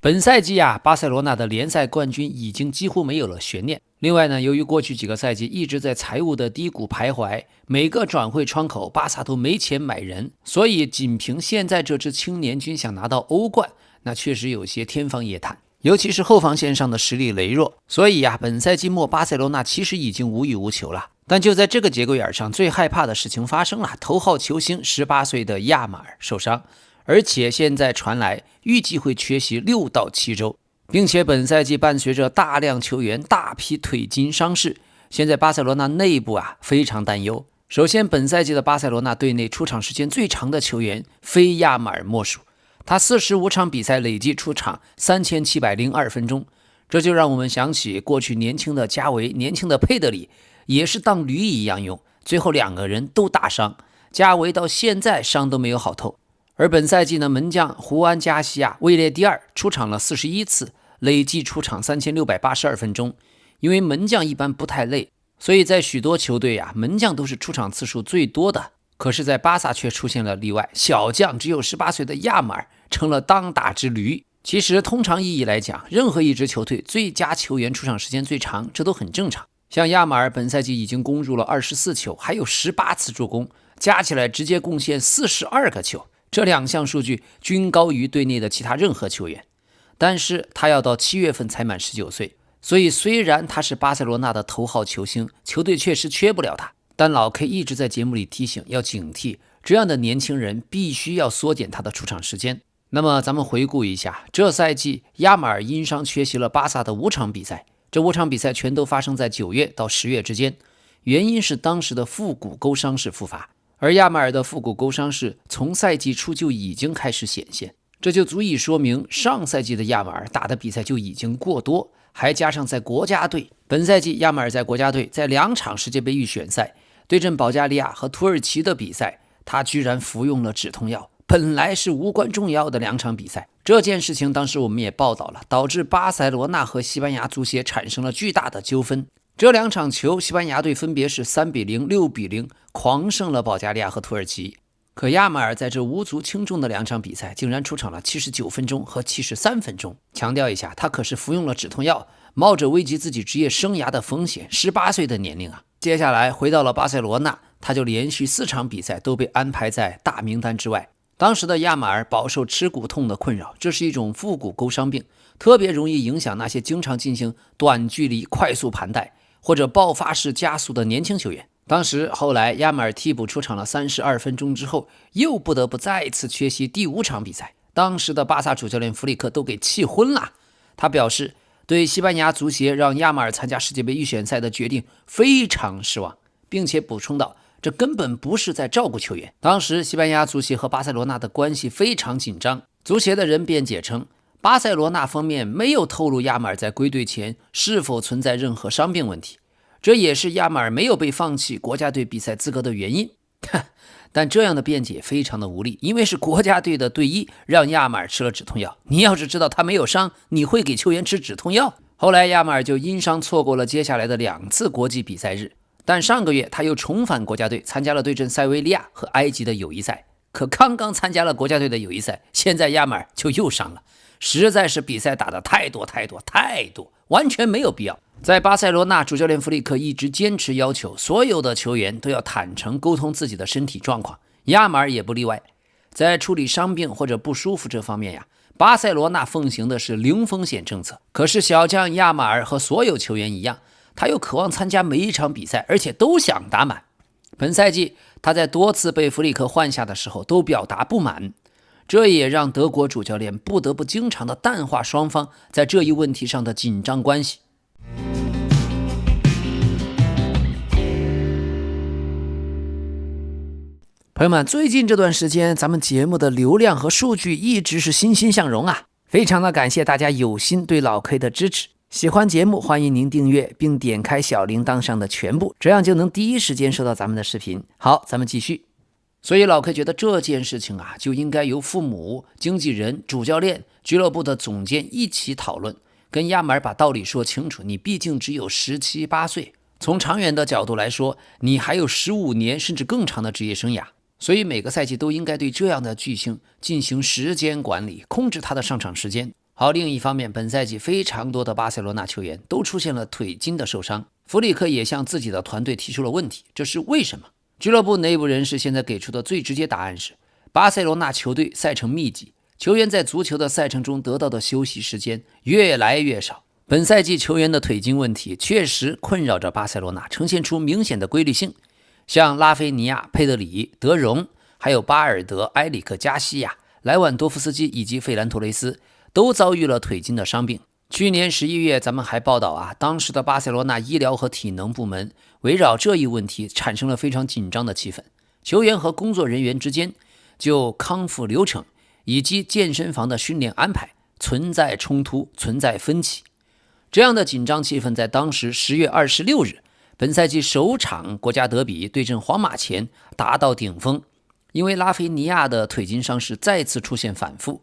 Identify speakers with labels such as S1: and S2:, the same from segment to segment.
S1: 本赛季巴塞罗那的联赛冠军已经几乎没有了悬念。另外呢，由于过去几个赛季一直在财务的低谷徘徊，每个转会窗口巴萨都没钱买人，所以仅凭现在这支青年军想拿到欧冠，那确实有些天方夜谭。尤其是后防线上的实力羸弱，所以本赛季末巴塞罗那其实已经无欲无求了。但就在这个节骨眼上，最害怕的事情发生了，头号球星18岁的亚马尔受伤。而且现在传来预计会缺席6到7周，并且本赛季伴随着大量球员大批腿筋伤势，现在巴塞罗那内部非常担忧。首先，本赛季的巴塞罗那队内出场时间最长的球员非亚马尔莫属，他45场比赛累计出场3702分钟，这就让我们想起过去年轻的加维、年轻的佩德里也是当驴一样用，最后2个人都大伤，加维到现在伤都没有好透。而本赛季呢，门将胡安·加西亚位列第2，出场了41次，累计出场3682分钟。因为门将一般不太累，所以在许多球队门将都是出场次数最多的。可是在巴萨却出现了例外，小将只有18岁的亚马尔成了当打之驴。其实通常意义来讲，任何一支球队最佳球员出场时间最长，这都很正常。像亚马尔本赛季已经攻入了24球，还有18次助攻，加起来直接贡献42个球。这2项数据均高于队内的其他任何球员，但是他要到7月份才满19岁，所以虽然他是巴塞罗那的头号球星，球队确实缺不了他，但老 K 一直在节目里提醒要警惕，这样的年轻人必须要缩减他的出场时间。那么咱们回顾一下，这赛季亚马尔因伤缺席了巴萨的5场比赛，这5场比赛全都发生在9月到10月之间，原因是当时的腹股沟伤势复发。而亚马尔的腹股沟伤势从赛季初就已经开始显现，这就足以说明上赛季的亚马尔打的比赛就已经过多，还加上在国家队，本赛季亚马尔在国家队在2场世界杯预选赛对阵保加利亚和土耳其的比赛，他居然服用了止痛药，本来是无关重要的2场比赛。这件事情当时我们也报道了，导致巴塞罗那和西班牙足协产生了巨大的纠纷。这2场球，西班牙队分别是3比0、6比0狂胜了保加利亚和土耳其。可亚马尔在这无足轻重的2场比赛，竟然出场了79分钟和73分钟。强调一下，他可是服用了止痛药，冒着危及自己职业生涯的风险，18岁的年龄接下来回到了巴塞罗那，他就连续4场比赛都被安排在大名单之外。当时的亚马尔饱受耻骨痛的困扰，这是一种腹股沟伤病，特别容易影响那些经常进行短距离快速盘带或者爆发式加速的年轻球员。后来亚马尔替补出场了32分钟之后，又不得不再次缺席第5场比赛。当时的巴萨主教练弗里克都给气昏了，他表示对西班牙足协让亚马尔参加世界杯预选赛的决定非常失望，并且补充道，这根本不是在照顾球员。当时西班牙足协和巴塞罗那的关系非常紧张，足协的人辩解称，巴塞罗那方面没有透露亚马尔在归队前是否存在任何伤病问题，这也是亚马尔没有被放弃国家队比赛资格的原因。但这样的辩解非常的无力，因为是国家队的队医让亚马尔吃了止痛药，你要是知道他没有伤，你会给球员吃止痛药？后来亚马尔就因伤错过了接下来的2次国际比赛日，但上个月他又重返国家队，参加了对阵塞维利亚和埃及的友谊赛。可刚刚参加了国家队的友谊赛，现在亚马尔就又伤了，实在是比赛打得太多，完全没有必要。在巴塞罗那，主教练弗里克一直坚持要求所有的球员都要坦诚沟通自己的身体状况，亚马尔也不例外。在处理伤病或者不舒服这方面巴塞罗那奉行的是零风险政策。可是小将亚马尔和所有球员一样，他又渴望参加每一场比赛，而且都想打满。本赛季他在多次被弗里克换下的时候都表达不满，这也让德国主教练不得不经常的淡化双方在这一问题上的紧张关系。朋友们，最近这段时间咱们节目的流量和数据一直是欣欣向荣非常的感谢大家有心对老 K 的支持。喜欢节目，欢迎您订阅并点开小铃铛上的全部，这样就能第一时间收到咱们的视频。好，咱们继续。所以老 K 觉得这件事情就应该由父母、经纪人、主教练、俱乐部的总监一起讨论，跟亚马尔把道理说清楚。你毕竟只有17、18岁，从长远的角度来说，你还有15年甚至更长的职业生涯，所以每个赛季都应该对这样的巨星进行时间管理，控制他的上场时间。好，另一方面，本赛季非常多的巴塞罗那球员都出现了腿筋的受伤，弗里克也向自己的团队提出了问题，这是为什么？俱乐部内部人士现在给出的最直接答案是，巴塞罗那球队赛程密集，球员在足球的赛程中得到的休息时间越来越少。本赛季球员的腿筋问题确实困扰着巴塞罗那，呈现出明显的规律性。像拉菲尼亚、佩德里、德容，还有巴尔德、埃里克加西亚、莱万多夫斯基以及费兰托雷斯都遭遇了腿筋的伤病。去年11月，咱们还报道当时的巴塞罗那医疗和体能部门围绕这一问题产生了非常紧张的气氛，球员和工作人员之间就康复流程以及健身房的训练安排存在冲突，存在分歧。这样的紧张气氛在当时10月26日，本赛季首场国家德比对阵皇马前达到顶峰，因为拉菲尼亚的腿筋伤势再次出现反复。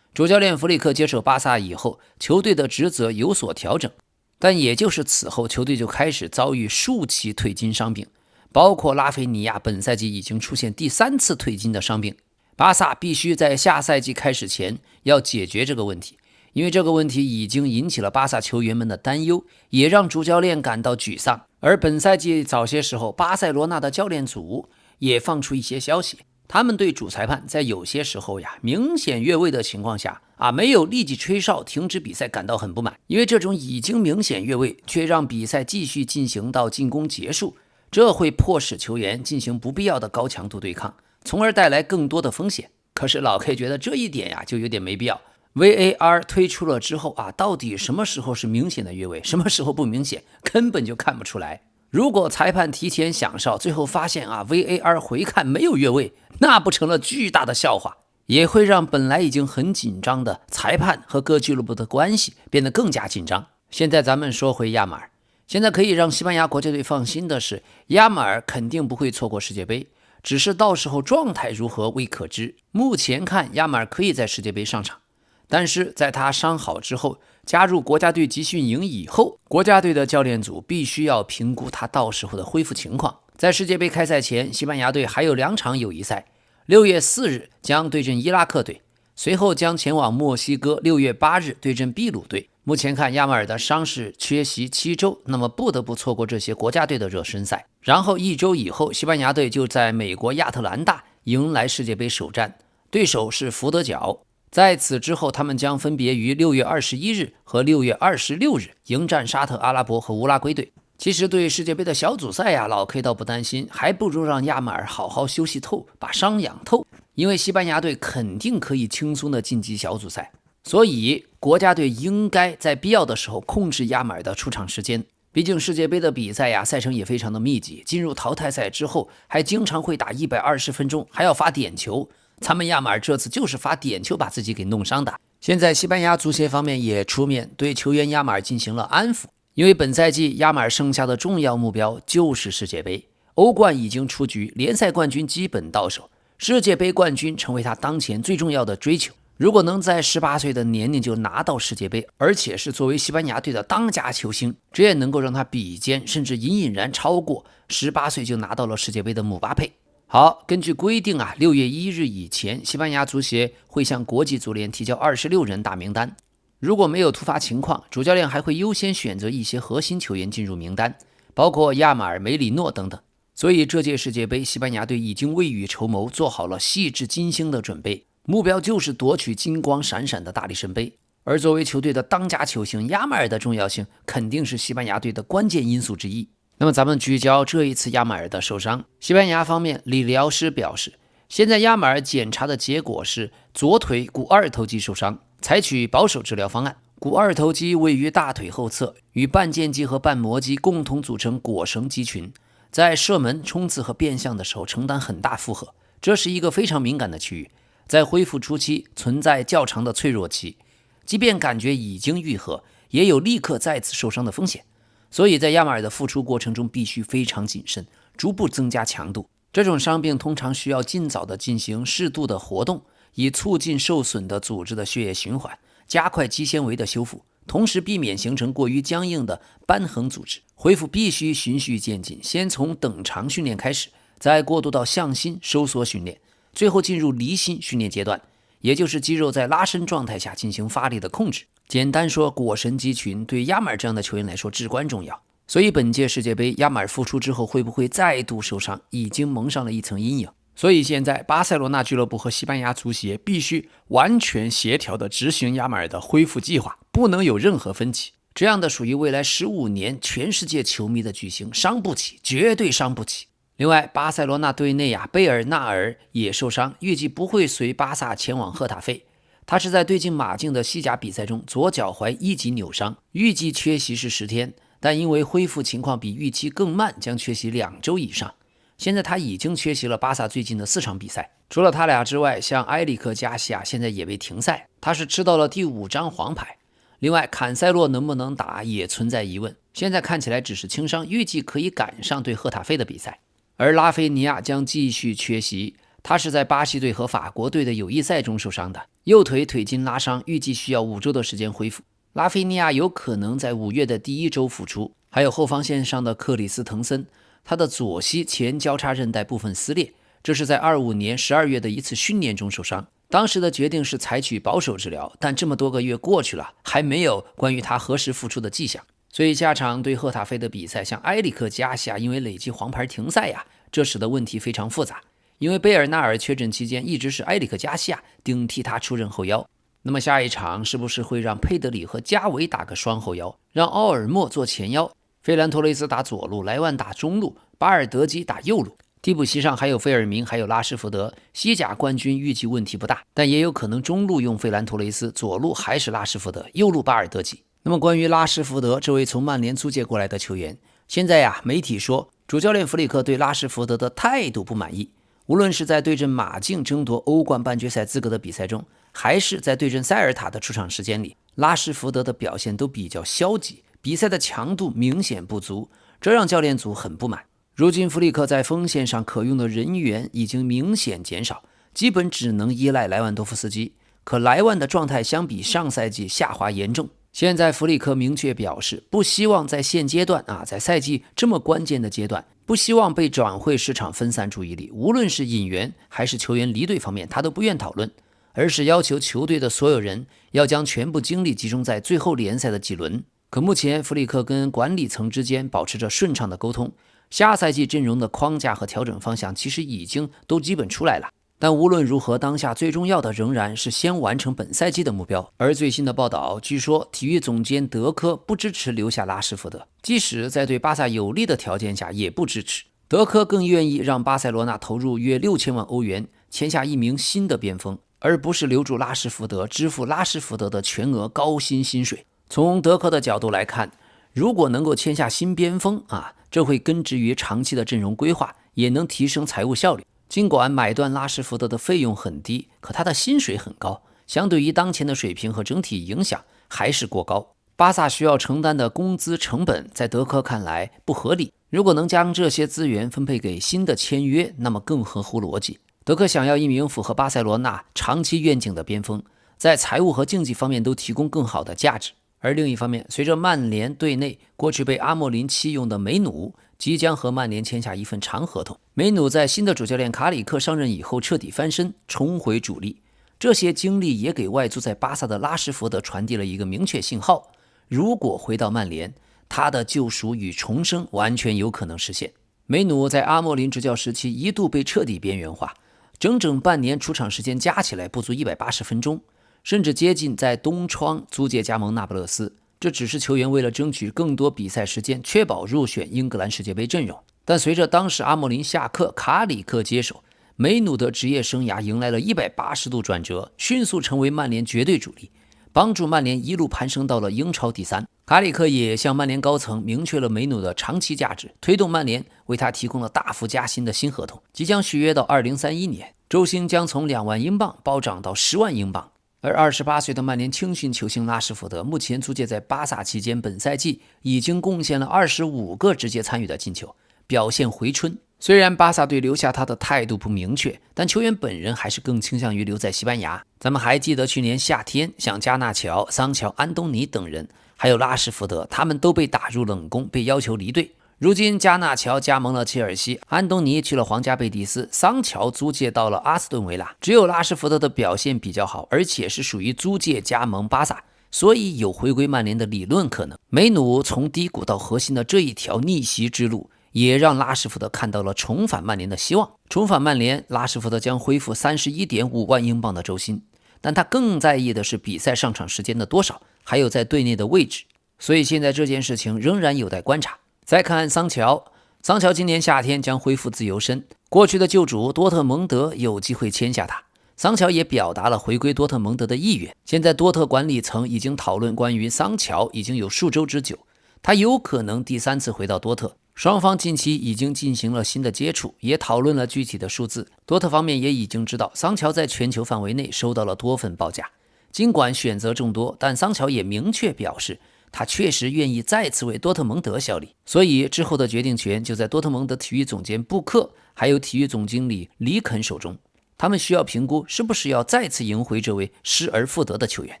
S1: 主教练弗里克接手巴萨以后，球队的职责有所调整，但也就是此后，球队就开始遭遇数起腿筋伤病，包括拉菲尼亚本赛季已经出现第3次腿筋的伤病。巴萨必须在下赛季开始前要解决这个问题，因为这个问题已经引起了巴萨球员们的担忧，也让主教练感到沮丧。而本赛季早些时候，巴塞罗那的教练组也放出一些消息，他们对主裁判在有些时候明显越位的情况下没有立即吹哨停止比赛感到很不满，因为这种已经明显越位却让比赛继续进行到进攻结束，这会迫使球员进行不必要的高强度对抗，从而带来更多的风险。可是老 K 觉得这一点就有点没必要。VAR 推出了之后到底什么时候是明显的越位，什么时候不明显，根本就看不出来。如果裁判提前响哨，最后发现VAR 回看没有越位，那不成了巨大的笑话，也会让本来已经很紧张的裁判和各俱乐部的关系变得更加紧张。现在咱们说回亚马尔，现在可以让西班牙国家队放心的是，亚马尔肯定不会错过世界杯，只是到时候状态如何未可知。目前看，亚马尔可以在世界杯上场，但是在他伤好之后，加入国家队集训营以后，国家队的教练组必须要评估他到时候的恢复情况。在世界杯开赛前，西班牙队还有2场友谊赛，6月4日将对阵伊拉克队，随后将前往墨西哥，6月8日对阵秘鲁队。目前看，亚马尔的伤势缺席7周，那么不得不错过这些国家队的热身赛。然后1周以后，西班牙队就在美国亚特兰大迎来世界杯首战，对手是福德角。在此之后，他们将分别于6月21日和6月26日迎战沙特阿拉伯和乌拉圭队。其实对世界杯的小组赛老 K 倒不担心，还不如让亚马尔好好休息透，把伤养透，因为西班牙队肯定可以轻松的晋级小组赛。所以国家队应该在必要的时候控制亚马尔的出场时间，毕竟世界杯的比赛赛程也非常的密集，进入淘汰赛之后还经常会打120分钟，还要罚点球。咱们亚马尔这次就是罚点球把自己给弄伤的。现在西班牙足协方面也出面对球员亚马尔进行了安抚，因为本赛季亚马尔剩下的重要目标就是世界杯，欧冠已经出局，联赛冠军基本到手，世界杯冠军成为他当前最重要的追求。如果能在18岁的年龄就拿到世界杯，而且是作为西班牙队的当家球星，这也能够让他比肩甚至隐隐然超过18岁就拿到了世界杯的姆巴佩。好，根据规定6月1日以前，西班牙足协会向国际足联提交26人大名单。如果没有突发情况，主教练还会优先选择一些核心球员进入名单，包括亚马尔、梅里诺等等。所以这届世界杯，西班牙队已经未雨绸缪，做好了细致精心的准备，目标就是夺取金光闪闪的大力神杯。而作为球队的当家球星，亚马尔的重要性肯定是西班牙队的关键因素之一。那么咱们聚焦这一次亚马尔的受伤，西班牙方面理疗师表示，现在亚马尔检查的结果是左腿股二头肌受伤，采取保守治疗方案。股二头肌位于大腿后侧，与半腱肌和半膜肌共同组成腘绳肌群，在射门、冲刺和变向的时候承担很大负荷，这是一个非常敏感的区域，在恢复初期存在较长的脆弱期，即便感觉已经愈合，也有立刻再次受伤的风险。所以在亚马尔的复出过程中必须非常谨慎，逐步增加强度。这种伤病通常需要尽早的进行适度的活动，以促进受损的组织的血液循环，加快肌纤维的修复，同时避免形成过于僵硬的瘢痕组织。恢复必须循序渐进，先从等长训练开始，再过渡到向心收缩训练，最后进入离心训练阶段。也就是肌肉在拉伸状态下进行发力的控制。简单说，果神肌群对亚马尔这样的球员来说至关重要。所以本届世界杯亚马尔复出之后会不会再度受伤，已经蒙上了一层阴影。所以现在巴塞罗那俱乐部和西班牙足协必须完全协调地执行亚马尔的恢复计划，不能有任何分歧。这样的属于未来15年全世界球迷的巨星，伤不起，绝对伤不起。另外，巴塞罗那队内贝尔纳尔也受伤，预计不会随巴萨前往赫塔费。他是在对阵马竞的西甲比赛中左脚踝一级扭伤，预计缺席是10天，但因为恢复情况比预期更慢，将缺席2周以上。现在他已经缺席了巴萨最近的4场比赛，除了他俩之外，像埃里克加西亚现在也被停赛，他是吃到了第5张黄牌。另外，坎塞洛能不能打也存在疑问，现在看起来只是轻伤，预计可以赶上对赫塔费的比赛。而拉菲尼亚将继续缺席，他是在巴西队和法国队的友谊赛中受伤的，右腿腿筋拉伤，预计需要5周的时间恢复。拉菲尼亚有可能在5月的第1周复出。还有后防线上的克里斯滕森，他的左膝前交叉韧带部分撕裂，这是在25年12月的一次训练中受伤。当时的决定是采取保守治疗，但这么多个月过去了，还没有关于他何时复出的迹象。所以下场对赫塔费的比赛，像埃里克加西亚因为累积黄牌停赛这使得问题非常复杂。因为贝尔纳尔确诊期间一直是埃里克加西亚顶替他出任后腰，那么下一场是不是会让佩德里和加维打个双后腰，让奥尔莫做前腰，费兰托雷斯打左路，莱万打中路，巴尔德基打右路？替补席上还有费尔明，还有拉什福德。西甲冠军预计问题不大，但也有可能中路用费兰托雷斯，左路还是拉什福德，右路巴尔德基。那么关于拉什福德这位从曼联租借过来的球员，现在媒体说主教练弗里克对拉什福德的态度不满意，无论是在对阵马竞争夺欧冠半决赛资格的比赛中，还是在对阵塞尔塔的出场时间里，拉什福德的表现都比较消极，比赛的强度明显不足，这让教练组很不满。如今弗里克在锋线上可用的人员已经明显减少，基本只能依赖莱万多夫斯基，可莱万的状态相比上赛季下滑严重。现在弗里克明确表示，不希望在现阶段在赛季这么关键的阶段，不希望被转会市场分散注意力，无论是引援还是球员离队方面，他都不愿讨论，而是要求球队的所有人要将全部精力集中在最后联赛的几轮。可目前弗里克跟管理层之间保持着顺畅的沟通，下赛季阵容的框架和调整方向其实已经都基本出来了。但无论如何，当下最重要的仍然是先完成本赛季的目标。而最新的报道，据说体育总监德科不支持留下拉什福德，即使在对巴萨有利的条件下也不支持。德科更愿意让巴塞罗那投入约6000万欧元签下一名新的边锋，而不是留住拉什福德，支付拉什福德的全额高薪薪水。从德科的角度来看，如果能够签下新边锋这会根植于长期的阵容规划，也能提升财务效率。尽管买断拉什福德的费用很低，可他的薪水很高，相对于当前的水平和整体影响还是过高。巴萨需要承担的工资成本在德科看来不合理，如果能将这些资源分配给新的签约，那么更合乎逻辑。德科想要一名符合巴塞罗那长期愿景的边锋，在财务和竞技方面都提供更好的价值。而另一方面，随着曼联队内过去被阿莫林弃用的梅努即将和曼联签下一份长合同，梅努在新的主教练卡里克上任以后彻底翻身，重回主力。这些经历也给外租在巴萨的拉什福德传递了一个明确信号：如果回到曼联，他的救赎与重生完全有可能实现。梅努在阿莫林执教时期一度被彻底边缘化，整整半年出场时间加起来不足180分钟，甚至接近在冬窗租借加盟那不勒斯。这只是球员为了争取更多比赛时间，确保入选英格兰世界杯阵容。但随着当时阿莫林下课，卡里克接手，梅努的职业生涯迎来了180度转折，迅速成为曼联绝对主力，帮助曼联一路攀升到了英超第3。卡里克也向曼联高层明确了梅努的长期价值，推动曼联为他提供了大幅加薪的新合同，即将续约到2031年，周薪将从2万英镑暴涨到10万英镑。而28岁的曼联青训球星拉什福德目前租借在巴萨期间，本赛季已经贡献了25个直接参与的进球，表现回春。虽然巴萨对留下他的态度不明确，但球员本人还是更倾向于留在西班牙。咱们还记得去年夏天，像加纳乔、桑乔、安东尼等人，还有拉什福德，他们都被打入冷宫，被要求离队。如今加纳乔加盟了切尔西，安东尼去了皇家贝蒂斯，桑乔租借到了阿斯顿维拉，只有拉什福德的表现比较好，而且是属于租借加盟巴萨，所以有回归曼联的理论可能。梅努从低谷到核心的这一条逆袭之路，也让拉什福德看到了重返曼联的希望。重返曼联，拉什福德将恢复 31.5 万英镑的周薪，但他更在意的是比赛上场时间的多少，还有在队内的位置，所以现在这件事情仍然有待观察。再看桑乔，桑乔今年夏天将恢复自由身，过去的旧主多特蒙德有机会签下他，桑乔也表达了回归多特蒙德的意愿。现在多特管理层已经讨论关于桑乔已经有数周之久，他有可能第3次回到多特。双方近期已经进行了新的接触，也讨论了具体的数字。多特方面也已经知道桑乔在全球范围内收到了多份报价，尽管选择众多，但桑乔也明确表示他确实愿意再次为多特蒙德效力，所以之后的决定权就在多特蒙德体育总监布克还有体育总经理里肯手中，他们需要评估是不是要再次赢回这位失而复得的球员。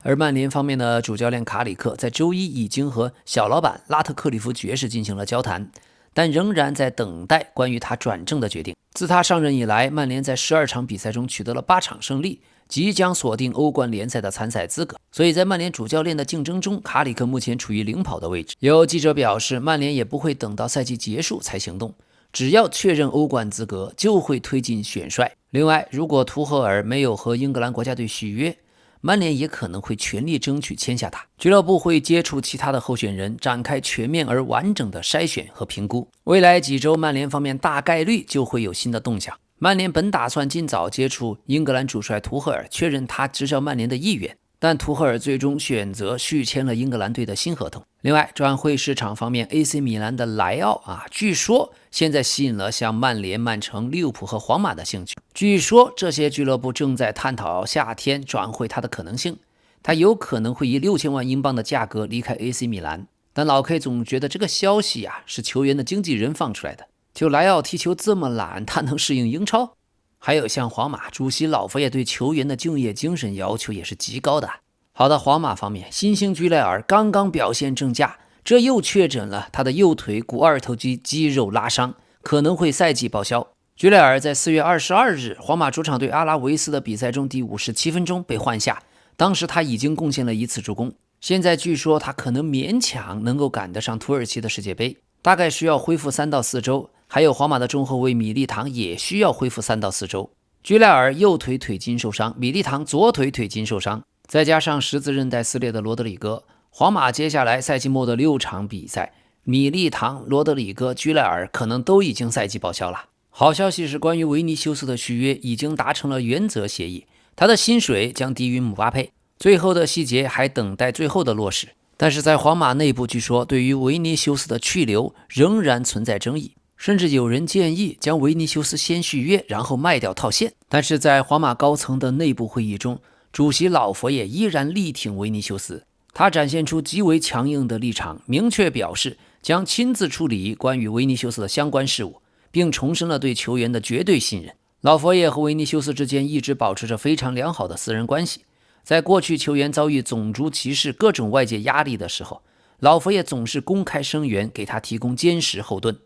S1: 而曼联方面的主教练卡里克在周一已经和小老板拉特克里夫爵士进行了交谈，但仍然在等待关于他转正的决定。自他上任以来，曼联在12场比赛中取得了8场胜利，即将锁定欧冠联赛的参赛资格，所以在曼联主教练的竞争中，卡里克目前处于领跑的位置。有记者表示，曼联也不会等到赛季结束才行动，只要确认欧冠资格就会推进选帅。另外，如果图赫尔没有和英格兰国家队续约，曼联也可能会全力争取签下他。俱乐部会接触其他的候选人，展开全面而完整的筛选和评估。未来几周，曼联方面大概率就会有新的动向。曼联本打算尽早接触英格兰主帅图赫尔，确认他执教曼联的意愿，但图赫尔最终选择续签了英格兰队的新合同。另外，转会市场方面 ，AC 米兰的莱奥据说现在吸引了像曼联、曼城、利物浦和皇马的兴趣。据说这些俱乐部正在探讨夏天转会他的可能性，他有可能会以6000万英镑的价格离开 AC 米兰。但老 K 总觉得这个消息是球员的经纪人放出来的。就莱奥踢球这么懒，他能适应英超？还有像皇马主席老佛爷对球员的敬业精神要求也是极高的。好的，皇马方面，新星居莱尔刚刚表现正佳，这又确诊了他的右腿股二头肌肌肉拉伤，可能会赛季报销。居莱尔在4月22日皇马主场对阿拉维斯的比赛中第57分钟被换下，当时他已经贡献了1次助攻。现在据说他可能勉强能够赶得上土耳其的世界杯，大概需要恢复3到4周。还有皇马的中后卫米利唐也需要恢复3到4周。居莱尔右腿腿筋受伤，米利唐左腿腿筋受伤，再加上十字韧带撕裂的罗德里戈，皇马接下来赛季末的6场比赛，米利唐、罗德里戈、居莱尔可能都已经赛季报销了。好消息是，关于维尼修斯的续约已经达成了原则协议，他的薪水将低于姆巴佩，最后的细节还等待最后的落实。但是在皇马内部，据说对于维尼修斯的去留仍然存在争议，甚至有人建议将维尼修斯先续约，然后卖掉套现。但是在皇马高层的内部会议中，主席老佛爷依然力挺维尼修斯，他展现出极为强硬的立场，明确表示将亲自处理关于维尼修斯的相关事务，并重申了对球员的绝对信任。老佛爷和维尼修斯之间一直保持着非常良好的私人关系，在过去球员遭遇种族歧视、各种外界压力的时候，老佛爷总是公开声援，给他提供坚实后盾。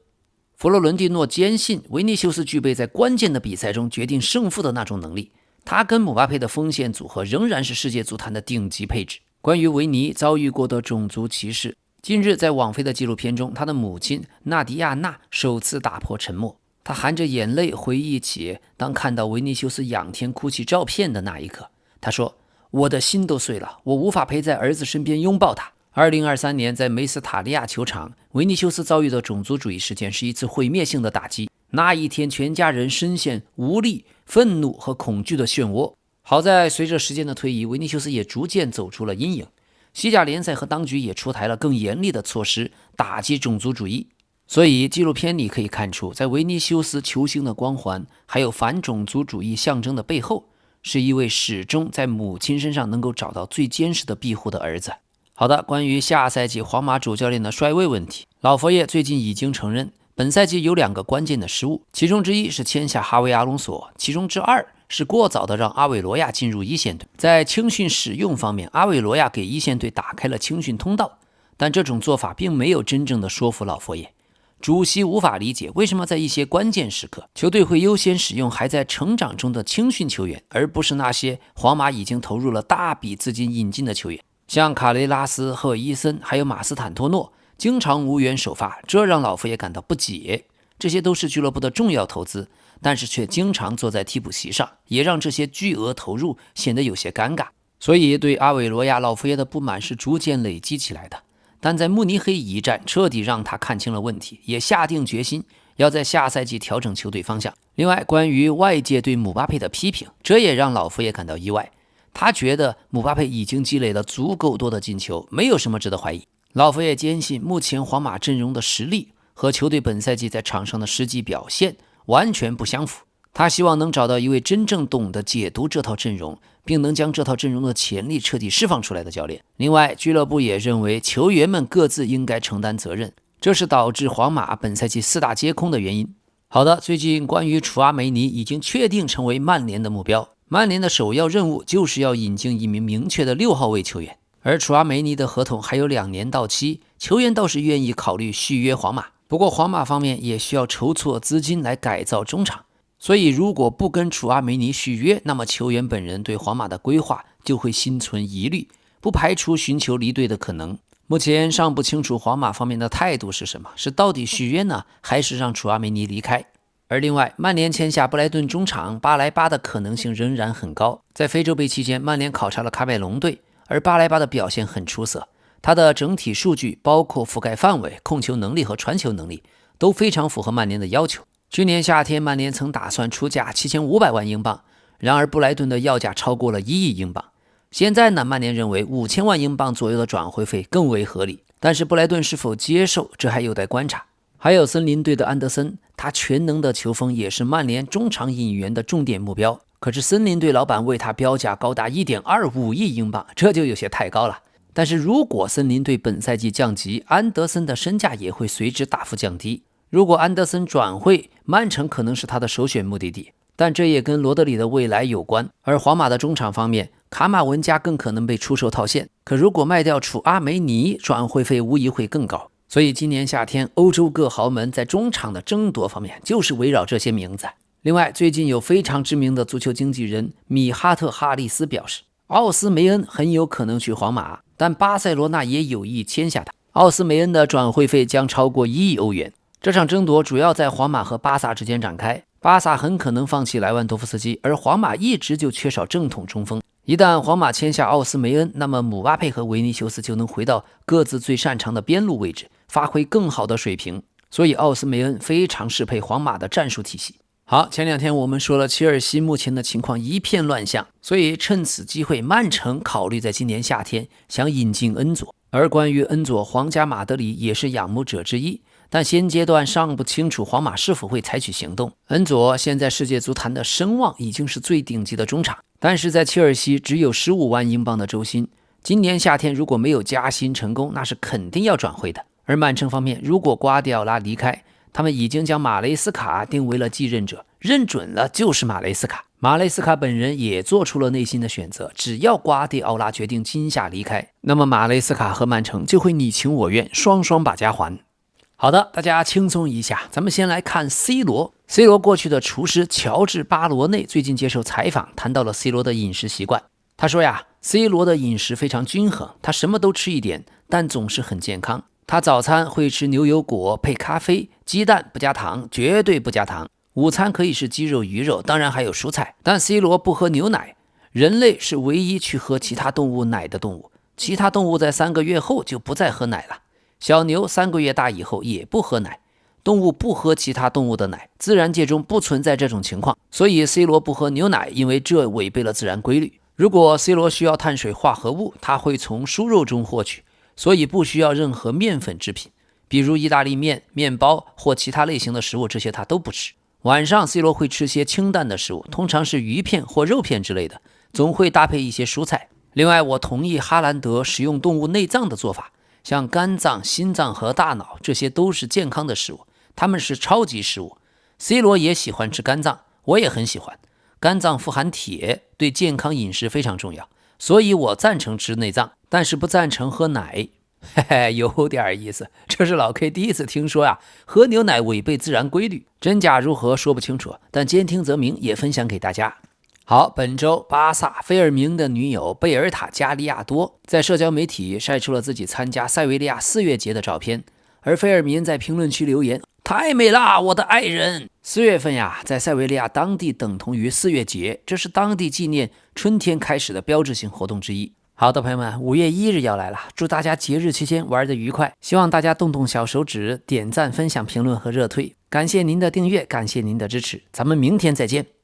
S1: 弗洛伦蒂诺坚信维尼修斯具备在关键的比赛中决定胜负的那种能力，他跟姆巴佩的锋线组合仍然是世界足坛的顶级配置。关于维尼遭遇过的种族歧视，近日在网飞的纪录片中，他的母亲纳迪亚娜首次打破沉默，她含着眼泪回忆起当看到维尼修斯仰天哭泣照片的那一刻。她说：“我的心都碎了，我无法陪在儿子身边拥抱他。”2023年在梅斯塔利亚球场，维尼修斯遭遇的种族主义事件是一次毁灭性的打击。那一天，全家人深陷无力、愤怒和恐惧的漩涡。好在随着时间的推移，维尼修斯也逐渐走出了阴影。西甲联赛和当局也出台了更严厉的措施，打击种族主义。所以纪录片里可以看出，在维尼修斯球星的光环，还有反种族主义象征的背后，是一位始终在母亲身上能够找到最坚实的庇护的儿子。好的，关于下赛季皇马主教练的帅位问题，老佛爷最近已经承认，本赛季有2个关键的失误，其中之一是签下哈维·阿隆索，其中之二是过早的让阿韦罗亚进入一线队。在青训使用方面，阿韦罗亚给一线队打开了青训通道，但这种做法并没有真正的说服老佛爷。主席无法理解为什么在一些关键时刻，球队会优先使用还在成长中的青训球员，而不是那些皇马已经投入了大笔资金引进的球员。像卡雷拉斯、赫伊森还有马斯坦托诺经常无缘首发，这让老佛爷感到不解。这些都是俱乐部的重要投资，但是却经常坐在替补席上，也让这些巨额投入显得有些尴尬。所以对阿韦罗亚老佛爷的不满是逐渐累积起来的。但在慕尼黑一战彻底让他看清了问题，也下定决心要在下赛季调整球队方向。另外，关于外界对姆巴佩的批评，这也让老佛爷感到意外。他觉得姆巴佩已经积累了足够多的进球，没有什么值得怀疑。老佛爷坚信，目前皇马阵容的实力和球队本赛季在场上的实际表现完全不相符。他希望能找到一位真正懂得解读这套阵容，并能将这套阵容的潜力彻底释放出来的教练。另外，俱乐部也认为球员们各自应该承担责任，这是导致皇马本赛季4大皆空的原因。好的，最近关于楚阿梅尼已经确定成为曼联的目标，曼联的首要任务就是要引进一名明确的6号位球员，而楚阿梅尼的合同还有2年到期，球员倒是愿意考虑续约皇马。不过皇马方面也需要筹措资金来改造中场，所以如果不跟楚阿梅尼续约，那么球员本人对皇马的规划就会心存疑虑，不排除寻求离队的可能。目前尚不清楚皇马方面的态度是什么，是到底续约呢，还是让楚阿梅尼离开。而另外，曼联签下布莱顿中场巴莱巴的可能性仍然很高。在非洲杯期间，曼联考察了喀麦隆队，而巴莱巴的表现很出色，他的整体数据包括覆盖范围、控球能力和传球能力都非常符合曼联的要求。去年夏天，曼联曾打算出价7500万英镑，然而布莱顿的要价超过了1亿英镑。现在呢，曼联认为5000万英镑左右的转会费更为合理，但是布莱顿是否接受，这还有待观察。还有森林队的安德森，他全能的球风也是曼联中场引援的重点目标，可是森林队老板为他标价高达1.25亿英镑，这就有些太高了。但是如果森林队本赛季降级，安德森的身价也会随之大幅降低。如果安德森转会，曼城可能是他的首选目的地，但这也跟罗德里的未来有关。而皇马的中场方面，卡马文加更可能被出售套现，可如果卖掉楚阿梅尼，转会费无疑会更高。所以今年夏天，欧洲各豪门在中场的争夺方面就是围绕这些名字。另外，最近有非常知名的足球经纪人米哈特·哈利斯表示，奥斯梅恩很有可能去皇马，但巴塞罗那也有意签下他。奥斯梅恩的转会费将超过1亿欧元。这场争夺主要在皇马和巴萨之间展开，巴萨很可能放弃莱万多夫斯基，而皇马一直就缺少正统中锋。一旦皇马签下奥斯梅恩，那么姆巴佩和维尼修斯就能回到各自最擅长的边路位置，发挥更好的水平。所以奥斯梅恩非常适配皇马的战术体系。好，前2天我们说了切尔西目前的情况一片乱象，所以趁此机会，曼城考虑在今年夏天想引进恩佐。而关于恩佐，皇家马德里也是仰慕者之一，但现阶段尚不清楚皇马是否会采取行动。恩佐现在世界足坛的声望已经是最顶级的中场，但是在切尔西只有15万英镑的周薪，今年夏天如果没有加薪成功，那是肯定要转会的。而曼城方面，如果瓜迪奥拉离开，他们已经将马雷斯卡定为了继任者，认准了就是马雷斯卡。马雷斯卡本人也做出了内心的选择，只要瓜迪奥拉决定今夏离开，那么马雷斯卡和曼城就会你情我愿，双双把家还。好的，大家轻松一下，咱们先来看 C 罗。C 罗过去的厨师乔治巴罗内最近接受采访，谈到了 C 罗的饮食习惯。他说呀， C 罗的饮食非常均衡，他什么都吃一点，但总是很健康。他早餐会吃牛油果配咖啡，鸡蛋不加糖，绝对不加糖。午餐可以是鸡肉、鱼肉，当然还有蔬菜。但 C 罗不喝牛奶，人类是唯一去喝其他动物奶的动物，其他动物在3个月后就不再喝奶了。小牛3个月大以后也不喝奶，动物不喝其他动物的奶，自然界中不存在这种情况。所以 C 罗不喝牛奶，因为这违背了自然规律。如果 C 罗需要碳水化合物，他会从蔬肉中获取，所以不需要任何面粉制品，比如意大利面、面包或其他类型的食物，这些他都不吃。晚上 C 罗会吃些清淡的食物，通常是鱼片或肉片之类的，总会搭配一些蔬菜。另外，我同意哈兰德使用动物内脏的做法，像肝脏、心脏和大脑，这些都是健康的食物，它们是超级食物。 C 罗也喜欢吃肝脏，我也很喜欢。肝脏富含铁，对健康饮食非常重要，所以我赞成吃内脏，但是不赞成喝奶。嘿嘿，有点意思。这是老 K 第一次听说呀，喝牛奶违背自然规律，真假如何说不清楚，但兼听则明，也分享给大家。好，本周巴萨菲尔明的女友贝尔塔加利亚多在社交媒体晒出了自己参加塞维利亚4月节的照片，而菲尔明在评论区留言：太美啦，我的爱人！4月份呀，在塞维利亚当地等同于4月节，这是当地纪念春天开始的标志性活动之一。好的，朋友们，5月1日要来了，祝大家节日期间玩得愉快！希望大家动动小手指，点赞、分享、评论和热推。感谢您的订阅，感谢您的支持，咱们明天再见。